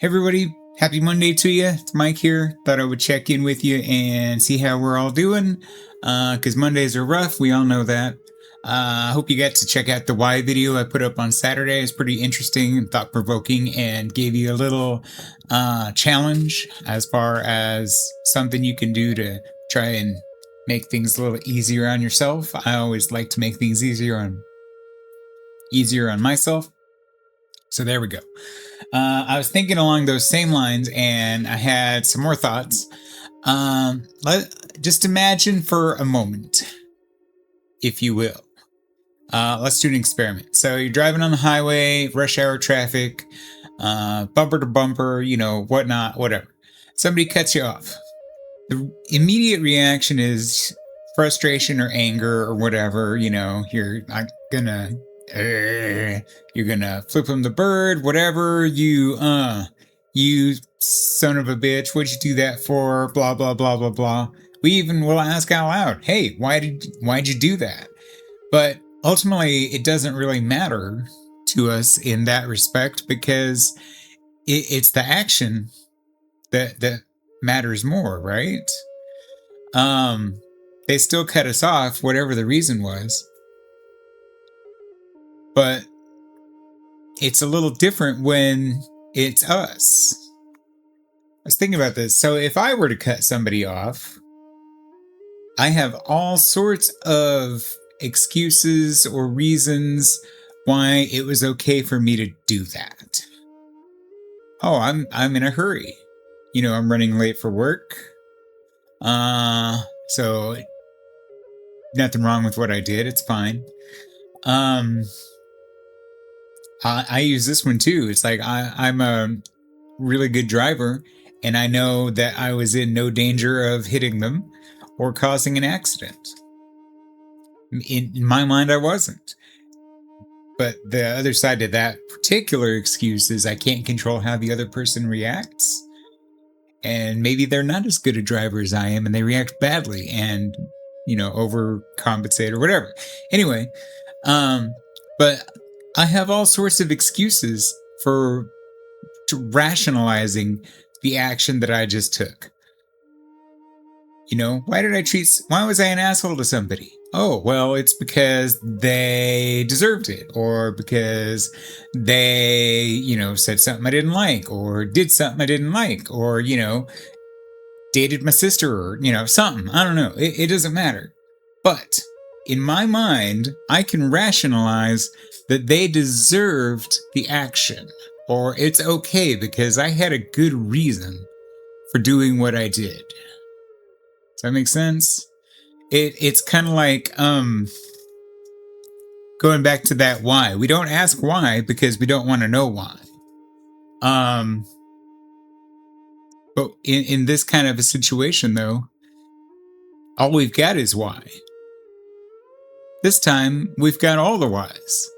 Hey everybody, happy Monday to you. It's Mike here. Thought I would check in with you and see how we're all doing. Because Mondays are rough, we all know that. I hope you got to check out the why video I put up on Saturday. It's pretty interesting and thought provoking and gave you a little challenge as far as something you can do to try and make things a little easier on yourself. I always like to make things easier on myself. So there we go. I was thinking along those same lines, and I had some more thoughts. Just imagine for a moment, if you will. Let's do an experiment. So you're driving on the highway, rush hour traffic, bumper to bumper, whatnot, whatever. Somebody cuts you off. The immediate reaction is frustration or anger or whatever. You're not gonna. You're gonna flip him the bird, whatever. You son of a bitch, what'd you do that for? Blah blah blah blah blah. We even will ask out loud, hey, why'd you do that? But ultimately, it doesn't really matter to us in that respect, because it's the action that matters more, right? They still cut us off, whatever the reason was. But it's a little different when it's us. I was thinking about this. So if I were to cut somebody off, I have all sorts of excuses or reasons why it was okay for me to do that. Oh, I'm in a hurry. I'm running late for work. So nothing wrong with what I did. It's fine. I use this one too. It's like I'm a really good driver, and I know that I was in no danger of hitting them or causing an accident. In my mind, I wasn't. But the other side to that particular excuse is I can't control how the other person reacts. And maybe they're not as good a driver as I am, and they react badly and, overcompensate or whatever. Anyway, but I have all sorts of excuses for rationalizing the action that I just took. Why was I an asshole to somebody? Oh, well, it's because they deserved it, or because they, said something I didn't like, or did something I didn't like, or, dated my sister, or, something. I don't know. It doesn't matter. But in my mind, I can rationalize that they deserved the action, or it's okay because I had a good reason for doing what I did. Does that make sense? It's kind of like going back to that why. We don't ask why because we don't want to know why. But in this kind of a situation, though, all we've got is why. This time, we've got all the whys.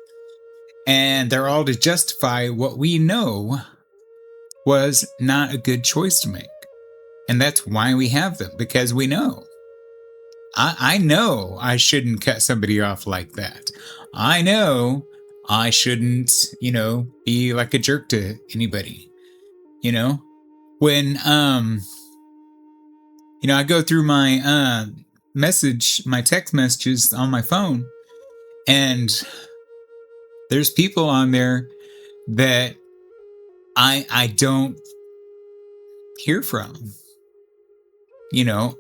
And they're all to justify what we know was not a good choice to make. And that's why we have them, because we know. I know I shouldn't cut somebody off like that. I know I shouldn't, be like a jerk to anybody. When, I go through my my text messages on my phone, and there's people on there that I don't hear from.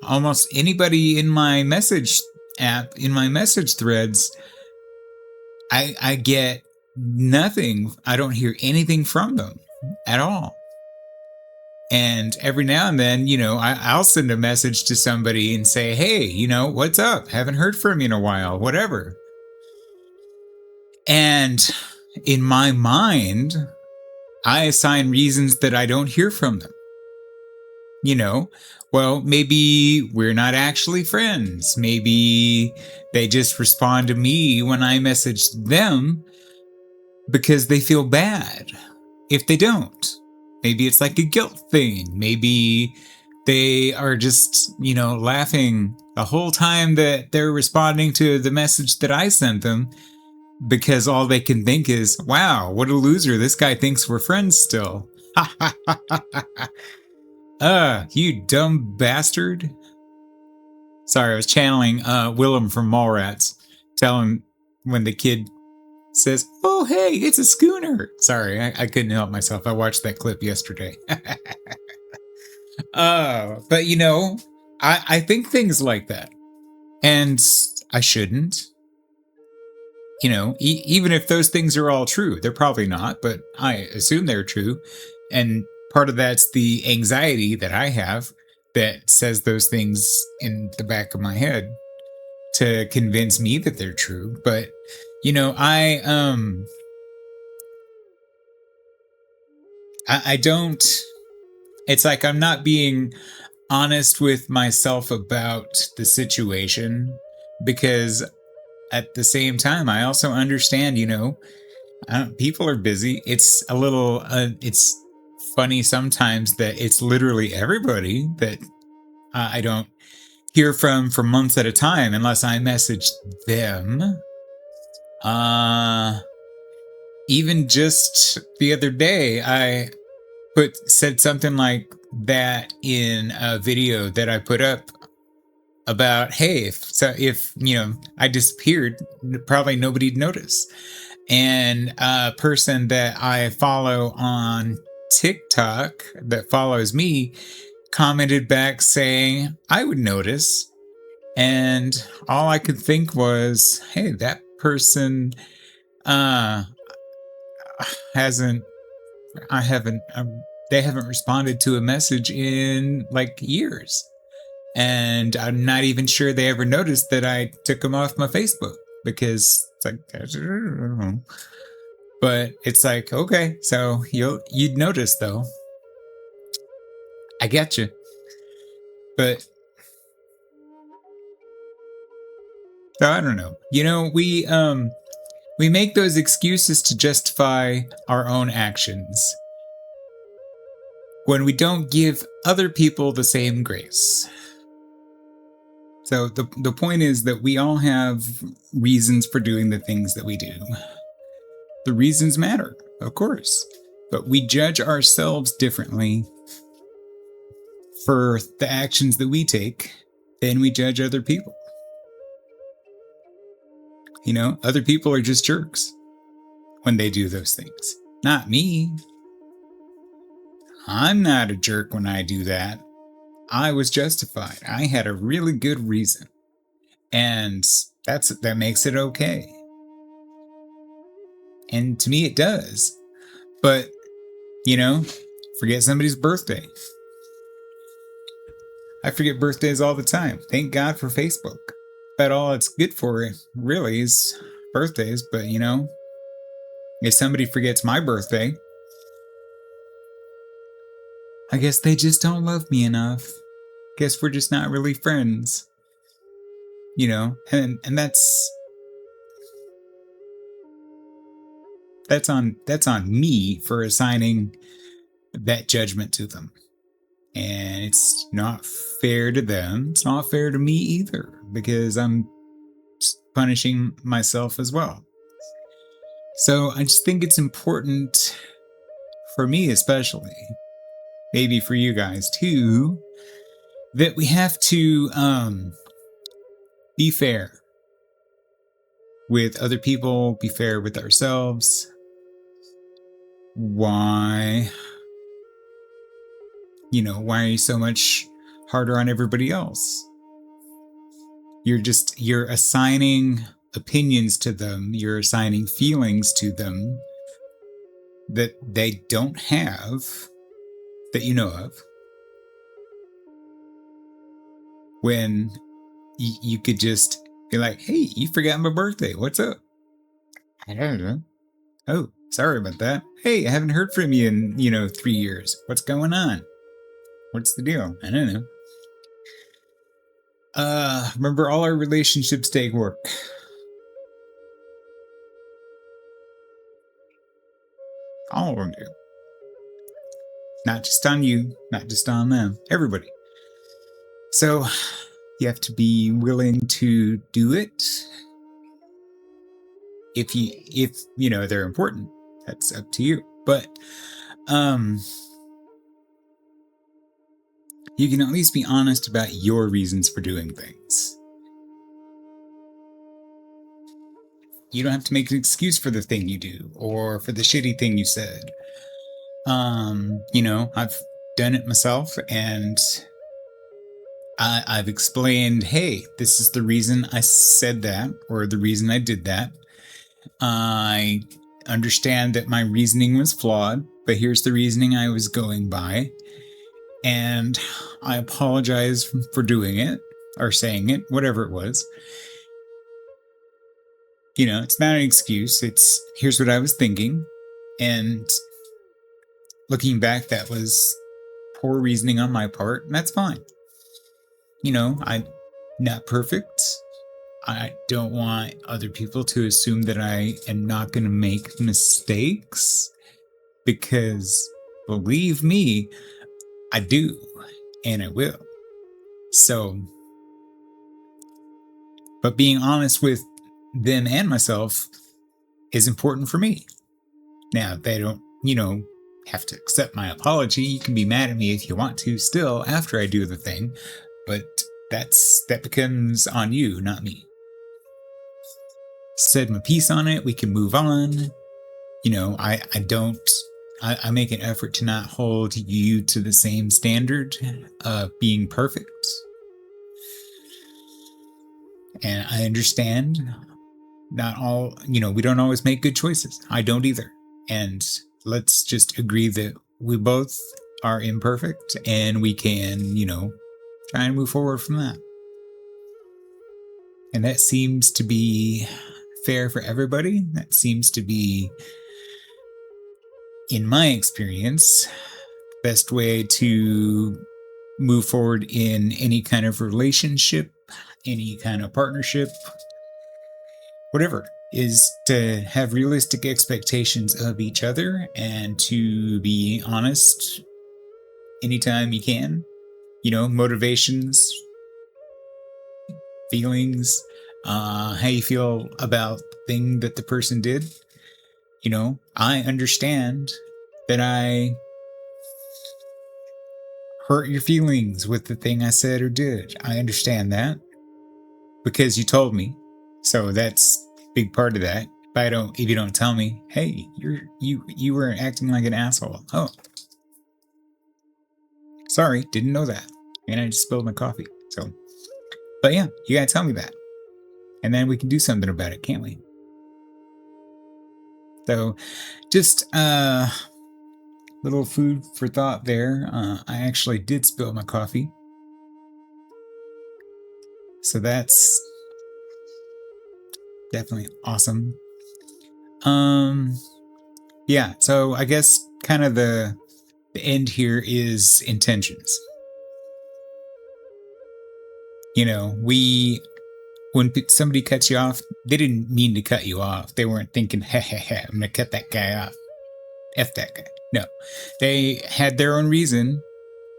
Almost anybody in my message app, in my message threads, I get nothing. I don't hear anything from them at all. And every now and then, I'll send a message to somebody and say, hey, what's up? Haven't heard from you in a while, whatever. And in my mind, I assign reasons that I don't hear from them. Well, maybe we're not actually friends. Maybe they just respond to me when I message them because they feel bad if they don't. Maybe it's like a guilt thing. Maybe they are just, laughing the whole time that they're responding to the message that I sent them, because all they can think is, wow, what a loser. This guy thinks we're friends still. You dumb bastard. Sorry, I was channeling Willem from Mallrats. Tell him when the kid says, "Oh, hey, it's a schooner." Sorry, I couldn't help myself. I watched that clip yesterday. But I think things like that. And I shouldn't. Even if those things are all true, they're probably not, but I assume they're true. And part of that's the anxiety that I have that says those things in the back of my head to convince me that they're true. But I don't. It's like I'm not being honest with myself about the situation because at the same time, I also understand, people are busy. It's a little, it's funny sometimes that it's literally everybody that I don't hear from for months at a time unless I message them. Uh, Even just the other day, I said something like that in a video that I put up about, hey, if I disappeared, probably nobody'd notice. And a person that I follow on TikTok that follows me commented back saying I would notice. And all I could think was, hey, that person uh hasn't I haven't they haven't responded to a message in like years. And I'm not even sure they ever noticed that I took them off my Facebook because it's like, I don't know. But it's like, okay, so you'd notice though. I get you. But so I don't know. We make those excuses to justify our own actions when we don't give other people the same grace. So the point is that we all have reasons for doing the things that we do. The reasons matter, of course, but we judge ourselves differently for the actions that we take than we judge other people. Other people are just jerks when they do those things. Not me. I'm not a jerk when I do that. I was justified. I had a really good reason. And that makes it okay. And to me it does. But, forget somebody's birthday. I forget birthdays all the time. Thank God for Facebook. But all it's good for really is birthdays. But if somebody forgets my birthday, I guess they just don't love me enough. Guess we're just not really friends. And that's on me for assigning that judgment to them. And it's not fair to them. It's not fair to me either because I'm punishing myself as well. So I just think it's important for me, especially, maybe for you guys too, that we have to be fair with other people, be fair with ourselves. Why are you so much harder on everybody else? You're assigning opinions to them, you're assigning feelings to them that they don't have, that you know of, when you could just be like, hey, you forgot my birthday, what's up? I don't know. Oh, sorry about that. Hey, I haven't heard from you in 3 years. What's going on? What's the deal? I don't know. Remember, all our relationships take work. All of them do. Not just on you, not just on them, everybody. So you have to be willing to do it. If they're important, that's up to you. But you can at least be honest about your reasons for doing things. You don't have to make an excuse for the thing you do or for the shitty thing you said. I've done it myself, and I've explained, hey, this is the reason I said that or the reason I did that. I understand that my reasoning was flawed, but here's the reasoning I was going by. And I apologize for doing it or saying it, whatever it was. It's not an excuse. It's here's what I was thinking. And looking back, that was poor reasoning on my part, and that's fine. I'm not perfect. I don't want other people to assume that I am not going to make mistakes, because believe me, I do, and I will. So, but being honest with them and myself is important for me. Now, they don't, have to accept my apology. You can be mad at me if you want to still after I do the thing, but that becomes on you, not me. Said my piece on it. We can move on. I make an effort to not hold you to the same standard of being perfect. And I understand not all, we don't always make good choices. I don't either. And let's just agree that we both are imperfect, and we can, try and move forward from that. And that seems to be fair for everybody. That seems to be, in my experience, best way to move forward in any kind of relationship, any kind of partnership, whatever, is to have realistic expectations of each other and to be honest anytime you can. Motivations, feelings, how you feel about the thing that the person did. I understand that I hurt your feelings with the thing I said or did. I understand that because you told me. So that's a big part of that. If you don't tell me, hey, you were acting like an asshole. Oh, sorry, didn't know that. And I just spilled my coffee. So, but yeah, you gotta tell me that. And then we can do something about it, can't we? So just little food for thought there. I actually did spill my coffee. So that's definitely awesome. Yeah, so I guess kind of the end here is intentions. When somebody cuts you off, they didn't mean to cut you off. They weren't thinking, I'm going to cut that guy off. F that guy. No, they had their own reason,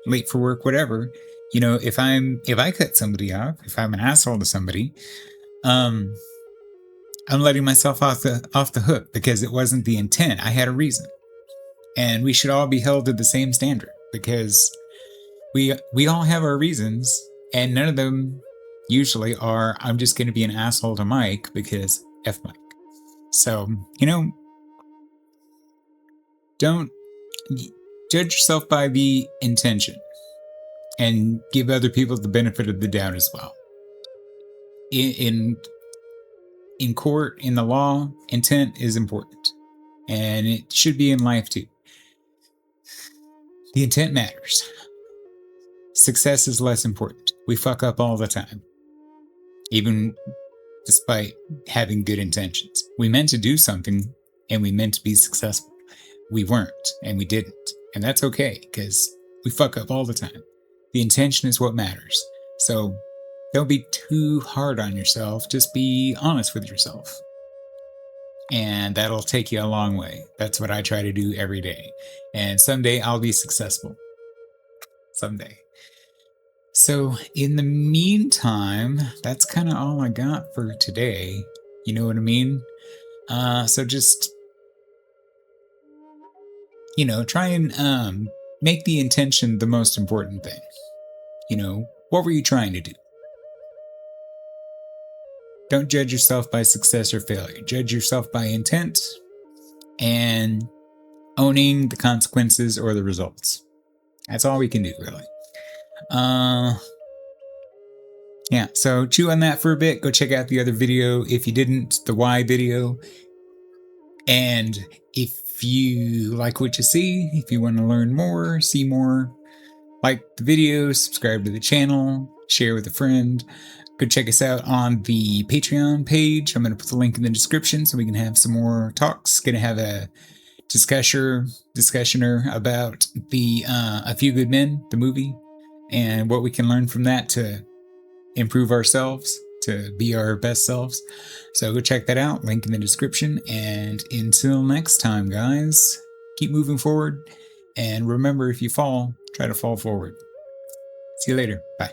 late for work, whatever. If I cut somebody off, if I'm an asshole to somebody, I'm letting myself off the hook because it wasn't the intent. I had a reason. And we should all be held to the same standard because we all have our reasons, and none of them usually are, I'm just going to be an asshole to Mike because F Mike. So, don't judge yourself by the intention and give other people the benefit of the doubt as well. In court, in the law, intent is important, and it should be in life too. The intent matters. Success is less important. We fuck up all the time, even despite having good intentions. We meant to do something and we meant to be successful. We weren't, and we didn't. And that's okay, because we fuck up all the time. The intention is what matters. So don't be too hard on yourself. Just be honest with yourself. And that'll take you a long way. That's what I try to do every day. And someday I'll be successful. Someday. So in the meantime, that's kind of all I got for today. You know what I mean? So just, try and make the intention the most important thing. What were you trying to do? Don't judge yourself by success or failure. Judge yourself by intent and owning the consequences or the results. That's all we can do, really. Yeah, so chew on that for a bit. Go check out the other video if you didn't, the why video. And if you like what you see, if you want to learn more, see more, like the video, subscribe to the channel, share with a friend. Go check us out on the Patreon page. I'm going to put the link in the description so we can have some more talks. Going to have a discussioner about the A Few Good Men, the movie, and what we can learn from that to improve ourselves, to be our best selves. So go check that out, link in the description. And until next time, guys, keep moving forward. And remember, if you fall, try to fall forward. See you later. Bye.